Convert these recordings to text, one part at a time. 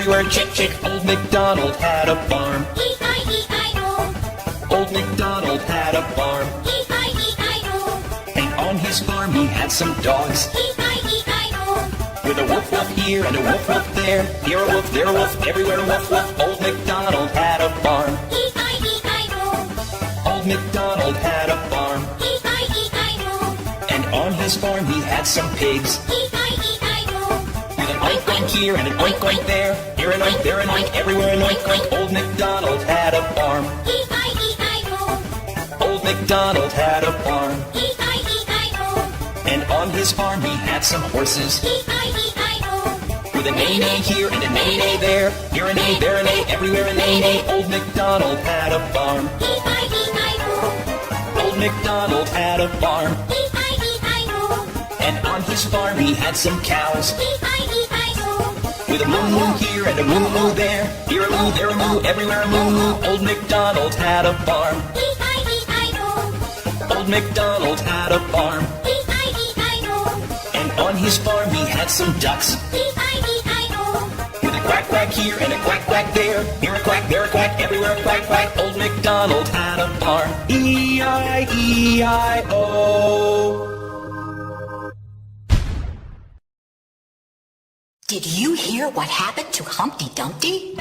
everywhere chick chick. Old MacDonald had a farm. E-I-E-I-O. Old MacDonald had a farm. E-I-E-I-O. And on his farm he had some dogs. E-I-E-I-O. With a woof woof here and a woof woof there. Here a woof, there a woof, everywhere woof woof. Old MacDonald had a farm. E-I-E-I-O. Old MacDonald had a farm. E-I-E-I-O. And on his farm he had some pigs. E-I-E-I-O. With an oink oink here and an oink oink there. Here an oink, there an oink, everywhere an oink oink. Old MacDonald had a farm. E-I-E-I-O. Old MacDonald had a farm. E-I-E-I-O. And on his farm he had some horses. E-I-E-I-O. With a neigh-neigh here and a neigh-neigh there. Here a neigh, there a neigh, everywhere a neigh-neigh. Old MacDonald had a farm. E-I-E-I-O. Old MacDonald had a farm. E-I-E-I-O. And on his farm he had some cows. E-I-E-I-O. With a moo-moo here and a moo-moo there. Here a moo, there a moo, everywhere a moo-moo. Old MacDonald had a farm. E-I-E-I-O. Old MacDonald had a farm. E-I-E-I-O. And on his farm he had some ducks. E-I-E-I-O. With a quack quack here and a quack quack there. Here a quack, there a quack, everywhere a quack quack. Old MacDonald had a farm. E-I-E-I-O. Did you hear what happened to Humpty Dumpty?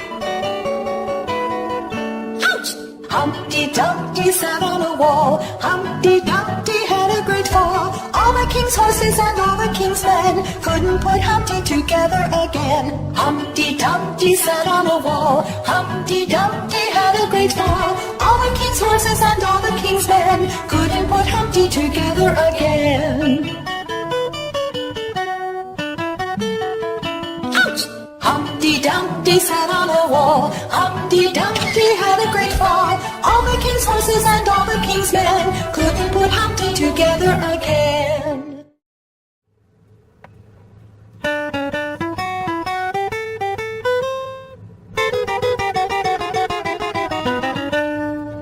Ouch! Humpty Dumpty sat on a wall. Humpty Dumpty had a great fall. All the king's horses and all the king's men couldn't put Humpty together again. Humpty Dumpty sat on a wall. Humpty Dumpty had a great fall. All the king's horses and all the king's men couldn't put Humpty together again. Humpty Dumpty sat on a wall. Humpty Dumpty had a great fall. All the king's horses and all the king's men couldn't put Humpty together again.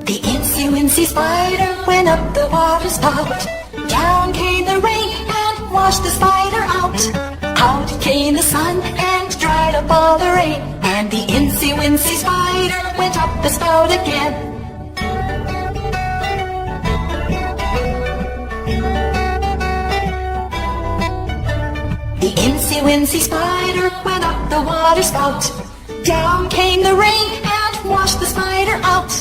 The incy-wincy spider went up the water spout. Down came the rain and washed the spider out. Out came the sun and dried up all the rain. And the incy-wincy spider went up the spout again. The incy-wincy spider went up the water spout. Down came the rain and washed the spider out.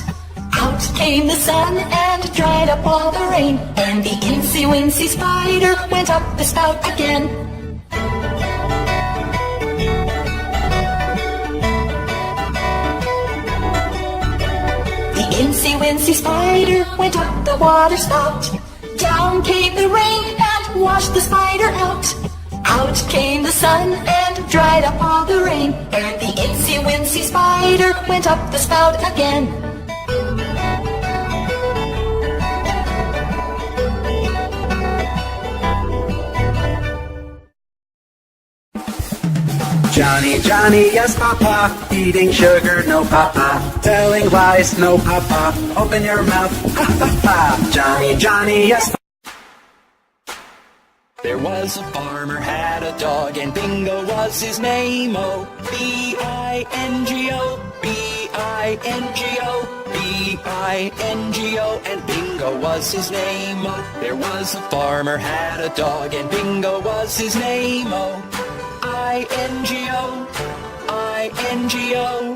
Out came the sun and dried up all the rain. And the incy-wincy spider went up the spout again. The incy-wincy spider went up the water spout. Down came the rain and washed the spider out. Out came the sun and dried up all the rain. And the incy-wincy spider went up the spout again. Johnny, Johnny, yes papa, eating sugar, no papa, telling lies, no papa, open your mouth, ha ha ha. Johnny, Johnny, yes papa. There was a farmer had a dog and Bingo was his name, oh. B-I-N-G-O, B-I-N-G-O, B-I-N-G-O, and Bingo was his name, oh. There was a farmer had a dog and Bingo was his name, oh. I-N-G-O, I-N-G-O,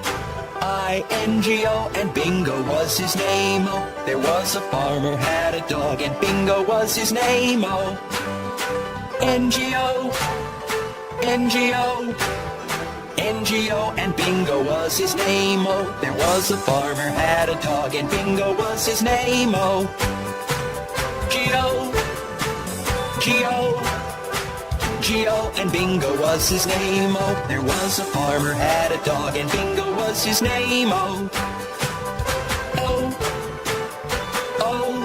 I-N-G-O, and Bingo was his name, oh. There was a farmer had a dog and Bingo was his name, oh. N-G-O, N-G-O, N-G-O, and Bingo was his name, oh. There was a farmer had a dog and Bingo was his name, oh. G-O, G-O, G-O, and Bingo was his name, oh. There was a farmer had a dog and Bingo was his name, oh. Oh, oh,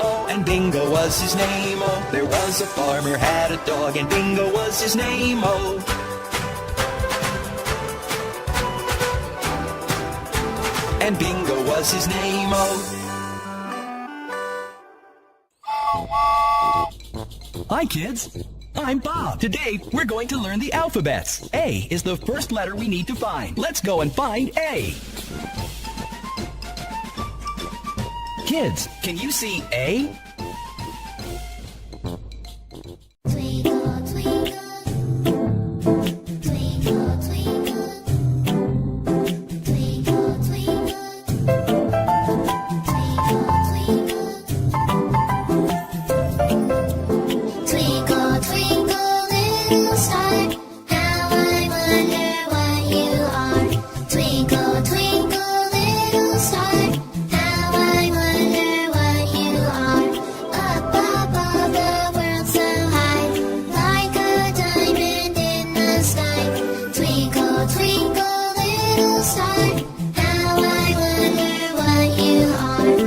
oh, and Bingo was his name, oh. There was a farmer had a dog and Bingo was his name, oh. And Bingo was his name, oh. Hi, kids. I'm Bob. Today, we're going to learn the alphabets. A is the first letter we need to find. Let's go and find A. Kids, can you see A? Twinkle, twinkle, twinkle, twinkle, twinkle, twinkle, twinkle, twinkle, little star, how I wonder what you are. Twinkle, twinkle, little star, how I wonder what you are. Up above the world so high, like a diamond in the sky. Twinkle, twinkle, little star, how I wonder what you are.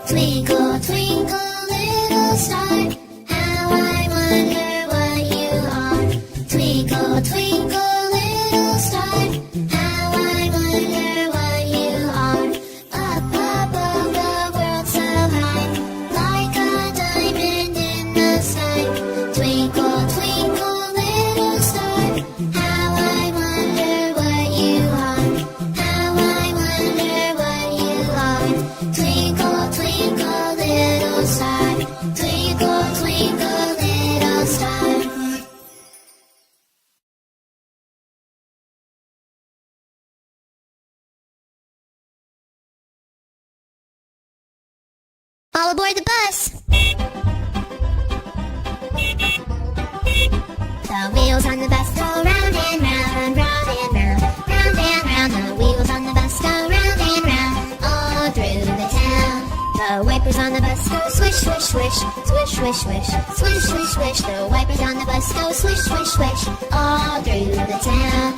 Twinkle, twinkle, little star, how I wonder what you are. Twinkle, twinkle, little star, how I wonder what you are. Up above the world so high, like a diamond in the sky. Twinkle, twinkle, little star, how I wonder what you are. How I wonder what you are. Twinkle, twinkle, little star. Twinkle, twinkle, little star. All aboard the bus! The wheels on the bus go round and round, round and round, round and round. The wheels on the bus go round and round, all through the town. The wipers on the bus go swish, swish, swish, swish, swish, swish, swish, swish, swish. The wipers on the bus go swish, swish, swish, all through the town.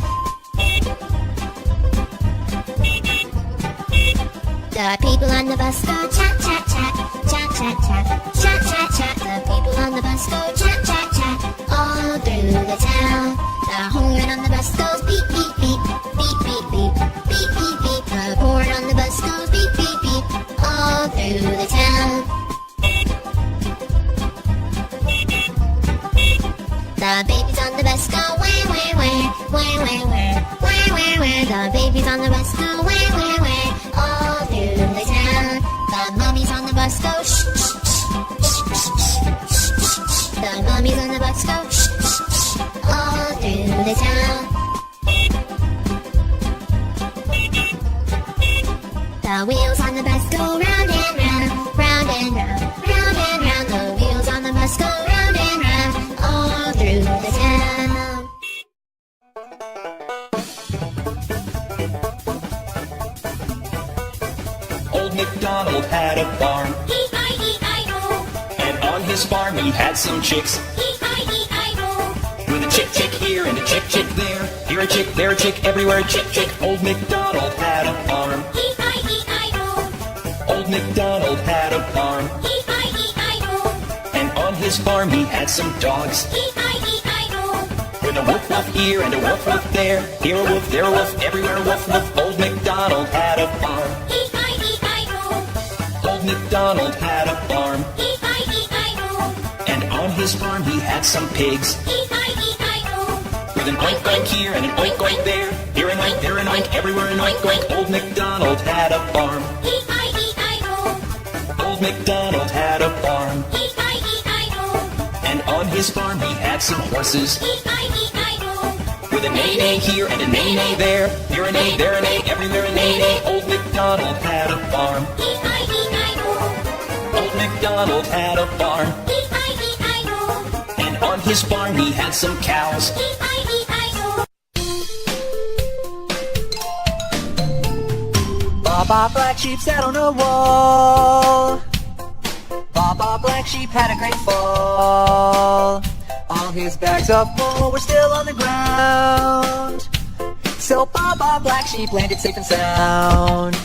The people on the bus go chat, chat, chat, chat, chat, chat, chat, chat, chat. The people on the bus go chat, chat, chat, all through the town. The horn on the bus goes beep, beep, beep, beep, beep, beep, beep, beep, beep. The horn on the bus goes beep, beep, beep, all through the town. The babies on the bus go where, where, where, where, where, where, where, where, where. The babies on the bus go where, where, where, all through the town. The mummies on the bus go shh, shh, shh, shh, shh, shh, shh, shh. The mummies on the bus go shh, shh, shh, all through the town. The wheels on the bus go round and round, round and round, round and round. The wheels on the bus go round and round, all through the town. Old MacDonald had a farm, E-I-E-I-O, and on his farm he had some chicks. E-I-E-I-O, With a chick, chick here and a chick, chick there. Here a chick, there a chick, everywhere a chick, chick. Old MacDonald had a farm. E-I-E-I-O, Old MacDonald had a farm, E-I-E-I-O, and on his farm he had some dogs. E-I-E-I-O, With a woof, woof here and a woof, woof there. Here a woof, there a woof, everywhere a woof, woof. Old MacDonald had a farm. E-I-E-I-O, Old MacDonald had a farm, E-I-E-I-O, and on his farm he had some pigs. E-I-E-I-O, With an oink, oink here and an oink, oink there. Here an oink, there an oink, everywhere an oink, oink. Old MacDonald had a farm. E-I-E-I-O, Old MacDonald had a farm, E-I-E-I-O, and on his farm he had some horses. E-I-E-I-O, With a neigh-neigh here and a neigh-neigh there. Here a neigh, there a neigh, everywhere a neigh-neigh. Old MacDonald had a farm. E-I-E-I-O, Old MacDonald had a farm, E-I-E-I-O, and on his farm he had some cows. E-I-E-I-O. Baa Baa, black sheep sat on a wall. Baa Baa, black sheep had a great fall. All his bags of wool were still on the ground. So Baa Baa, black sheep landed safe and sound.